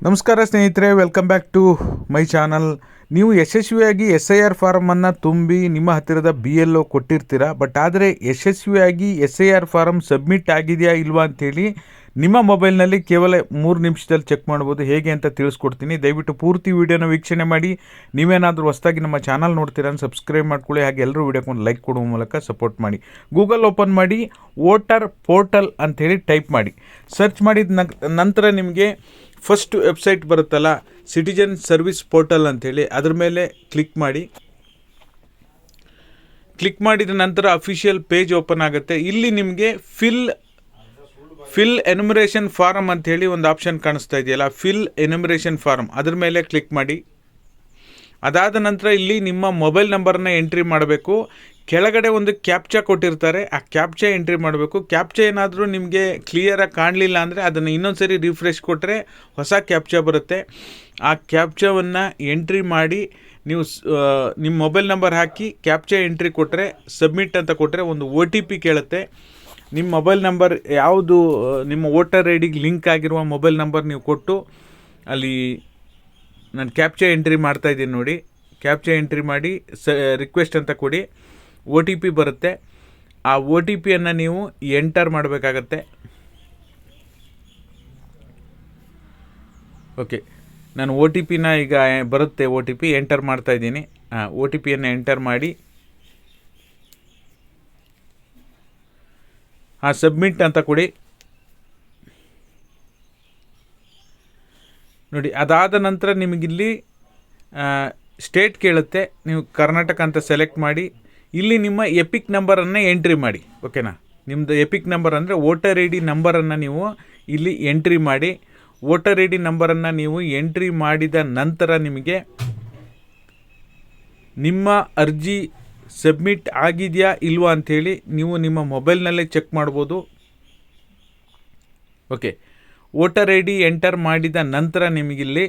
ನಮಸ್ಕಾರ ಸ್ನೇಹಿತರೆ, welcome back to my channel. ನೀವು ಯಶಸ್ವಿಯಾಗಿ SIR ಫಾರಮನ್ನು ತುಂಬಿ ನಿಮ್ಮ ಹತ್ತಿರದ BLO ಕೊಟ್ಟಿರ್ತೀರ. ಆದರೆ ಯಶಸ್ವಿಯಾಗಿ SIR ಫಾರಮ್ ಸಬ್ಮಿಟ್ ಆಗಿದೆಯಾ ಇಲ್ವಾ ಅಂಥೇಳಿ ನಿಮ್ಮ ಮೊಬೈಲ್ನಲ್ಲಿ ಕೇವಲ 3 ನಿಮಿಷದಲ್ಲಿ ಚೆಕ್ ಮಾಡ್ಬೋದು. ಹೇಗೆ ಅಂತ ತಿಳಿಸ್ಕೊಡ್ತೀನಿ. ದಯವಿಟ್ಟು ಪೂರ್ತಿ ವೀಡಿಯೋನ ವೀಕ್ಷಣೆ ಮಾಡಿ. ನೀವೇನಾದರೂ ಹೊಸದಾಗಿ ನಮ್ಮ ಚಾನಲ್ ನೋಡ್ತೀರಾ ಸಬ್ಸ್ಕ್ರೈಬ್ ಮಾಡ್ಕೊಳ್ಳಿ. ಹಾಗೆ ಎಲ್ಲರೂ ವೀಡಿಯೋಕ್ಕೆ ಒಂದು ಲೈಕ್ ಕೊಡುವ ಮೂಲಕ ಸಪೋರ್ಟ್ ಮಾಡಿ. ಗೂಗಲ್ ಓಪನ್ ಮಾಡಿ, ವೋಟರ್ ಪೋರ್ಟಲ್ ಅಂಥೇಳಿ ಟೈಪ್ ಮಾಡಿ. ಸರ್ಚ್ ಮಾಡಿದ ನಂತರ ನಿಮಗೆ ಫಸ್ಟ್ ವೆಬ್ಸೈಟ್ ಬರುತ್ತಲ್ಲ, ಸಿಟಿಜನ್ ಸರ್ವಿಸ್ ಪೋರ್ಟಲ್ ಅಂಥೇಳಿ, ಅದ್ರ ಮೇಲೆ ಕ್ಲಿಕ್ ಮಾಡಿ. ಕ್ಲಿಕ್ ಮಾಡಿದ ನಂತರ ಅಫಿಷಿಯಲ್ ಪೇಜ್ ಓಪನ್ ಆಗುತ್ತೆ. ಇಲ್ಲಿ ನಿಮಗೆ ಫಿಲ್ ಎನ್ಯುಮರೇಷನ್ ಫಾರಮ್ ಅಂಥೇಳಿ ಒಂದು ಆಪ್ಷನ್ ಕಾಣಿಸ್ತಾ ಇದೆಯಲ್ಲ, ಫಿಲ್ ಎನ್ಯುಮರೇಷನ್ ಫಾರಮ್, ಅದ್ರ ಮೇಲೆ ಕ್ಲಿಕ್ ಮಾಡಿ. ಅದಾದ ನಂತರ ಇಲ್ಲಿ ನಿಮ್ಮ ಮೊಬೈಲ್ ನಂಬರನ್ನ ಎಂಟ್ರಿ ಮಾಡಬೇಕು. ಕೆಳಗಡೆ ಒಂದು ಕ್ಯಾಪ್ಚಾ ಕೊಟ್ಟಿರ್ತಾರೆ, ಆ ಕ್ಯಾಪ್ಚಾ ಎಂಟ್ರಿ ಮಾಡಬೇಕು. ಕ್ಯಾಪ್ಚಾ ಏನಾದರೂ ನಿಮಗೆ ಕ್ಲಿಯರಾಗಿ ಕಾಣಲಿಲ್ಲ ಅಂದರೆ ಅದನ್ನು ಇನ್ನೊಂದು ಸರಿ ರಿಫ್ರೆಶ್ ಕೊಟ್ಟರೆ ಹೊಸ ಕ್ಯಾಪ್ಚಾ ಬರುತ್ತೆ. ಆ ಕ್ಯಾಪ್ಚಾವನ್ನು ಎಂಟ್ರಿ ಮಾಡಿ ನೀವು ನಿಮ್ಮ ಮೊಬೈಲ್ ನಂಬರ್ ಹಾಕಿ ಕ್ಯಾಪ್ಚಾ ಎಂಟ್ರಿ ಕೊಟ್ಟರೆ, ಸಬ್ಮಿಟ್ ಅಂತ ಕೊಟ್ಟರೆ ಒಂದು OTP ಕೇಳುತ್ತೆ. ನಿಮ್ಮ ಮೊಬೈಲ್ ನಂಬರ್ ಯಾವುದು, ನಿಮ್ಮ ವೋಟರ್ ಐಡಿಗೆ ಲಿಂಕ್ ಆಗಿರುವ ಮೊಬೈಲ್ ನಂಬರ್ ನೀವು ಕೊಟ್ಟು, ಅಲ್ಲಿ ನಾನು ಕ್ಯಾಪ್ಚಾ ಎಂಟ್ರಿ ಮಾಡ್ತಾಯಿದ್ದೀನಿ ನೋಡಿ, ಕ್ಯಾಪ್ಚಾ ಎಂಟ್ರಿ ಮಾಡಿ ರಿಕ್ವೆಸ್ಟ್ ಅಂತ ಕೊಡಿ. OTP ಬರುತ್ತೆ. ಆ OTPಯನ್ನು ನೀವು ಎಂಟರ್ ಮಾಡಬೇಕಾಗತ್ತೆ. ಓಕೆ, ನಾನು OTPನ ಈಗ ಬರುತ್ತೆ, OTP ಎಂಟರ್ ಮಾಡ್ತಾಯಿದ್ದೀನಿ. OTPಯನ್ನು ಎಂಟರ್ ಮಾಡಿ ಸಬ್ಮಿಟ್ ಅಂತ ಕೊಡಿ ನೋಡಿ. ಅದಾದ ನಂತರ ನಿಮಗಿಲ್ಲಿ ಸ್ಟೇಟ್ ಕೇಳುತ್ತೆ, ನೀವು ಕರ್ನಾಟಕ ಅಂತ ಸೆಲೆಕ್ಟ್ ಮಾಡಿ. ಇಲ್ಲಿ ನಿಮ್ಮ ಎಪಿಕ್ ನಂಬರನ್ನು ಎಂಟ್ರಿ ಮಾಡಿ. ಓಕೆನಾ, ನಿಮ್ಮದು ಎಪಿಕ್ ನಂಬರ್ ಅಂದರೆ ವೋಟರ್ ID ನಂಬರನ್ನು ನೀವು ಇಲ್ಲಿ ಎಂಟ್ರಿ ಮಾಡಿ. ವೋಟರ್ ID ನಂಬರನ್ನು ನೀವು ಎಂಟ್ರಿ ಮಾಡಿದ ನಂತರ ನಿಮಗೆ ನಿಮ್ಮ ಅರ್ಜಿ ಸಬ್ಮಿಟ್ ಆಗಿದೆಯಾ ಇಲ್ವಾ ಅಂಥೇಳಿ ನೀವು ನಿಮ್ಮ ಮೊಬೈಲ್ನಲ್ಲೇ ಚೆಕ್ ಮಾಡ್ಬೋದು. ಓಕೆ, ವೋಟರ್ ID ಎಂಟರ್ ಮಾಡಿದ ನಂತರ ನಿಮಗಿಲ್ಲಿ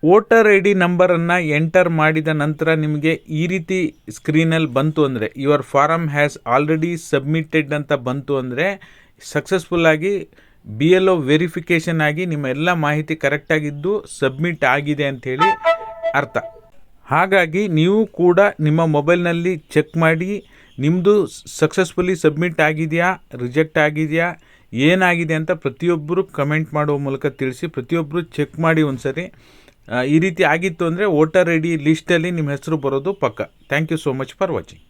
ವೋಟರ್ ID ನಂಬರನ್ನು ಎಂಟರ್ ಮಾಡಿದ ನಂತರ ನಿಮಗೆ ಈ ರೀತಿ ಸ್ಕ್ರೀನಲ್ಲಿ ಬಂತು ಅಂದರೆ, your form has already submitted ಅಂತ ಬಂತು ಅಂದರೆ ಸಕ್ಸಸ್ಫುಲ್ಲಾಗಿ BLO ವೆರಿಫಿಕೇಷನ್ ಆಗಿ ನಿಮ್ಮ ಎಲ್ಲ ಮಾಹಿತಿ ಕರೆಕ್ಟಾಗಿದ್ದು ಸಬ್ಮಿಟ್ ಆಗಿದೆ ಅಂಥೇಳಿ ಅರ್ಥ. ಹಾಗಾಗಿ ನೀವು ಕೂಡ ನಿಮ್ಮ ಮೊಬೈಲ್ನಲ್ಲಿ ಚೆಕ್ ಮಾಡಿ, ನಿಮ್ಮದು ಸಕ್ಸಸ್ಫುಲಿ ಸಬ್ಮಿಟ್ ಆಗಿದೆಯಾ, ರಿಜೆಕ್ಟ್ ಆಗಿದೆಯಾ, ಏನಾಗಿದೆ ಅಂತ ಪ್ರತಿಯೊಬ್ಬರು ಕಮೆಂಟ್ ಮಾಡುವ ಮೂಲಕ ತಿಳಿಸಿ. ಪ್ರತಿಯೊಬ್ಬರು ಚೆಕ್ ಮಾಡಿ ಒಂದು ಸರಿ. ಈ ರೀತಿ ಆಗಿತ್ತು ಅಂದರೆ ವೋಟರ್ ID ಲಿಸ್ಟಲ್ಲಿ ನಿಮ್ಮ ಹೆಸರು ಬರೋದು ಪಕ್ಕ. Thank you so much for watching.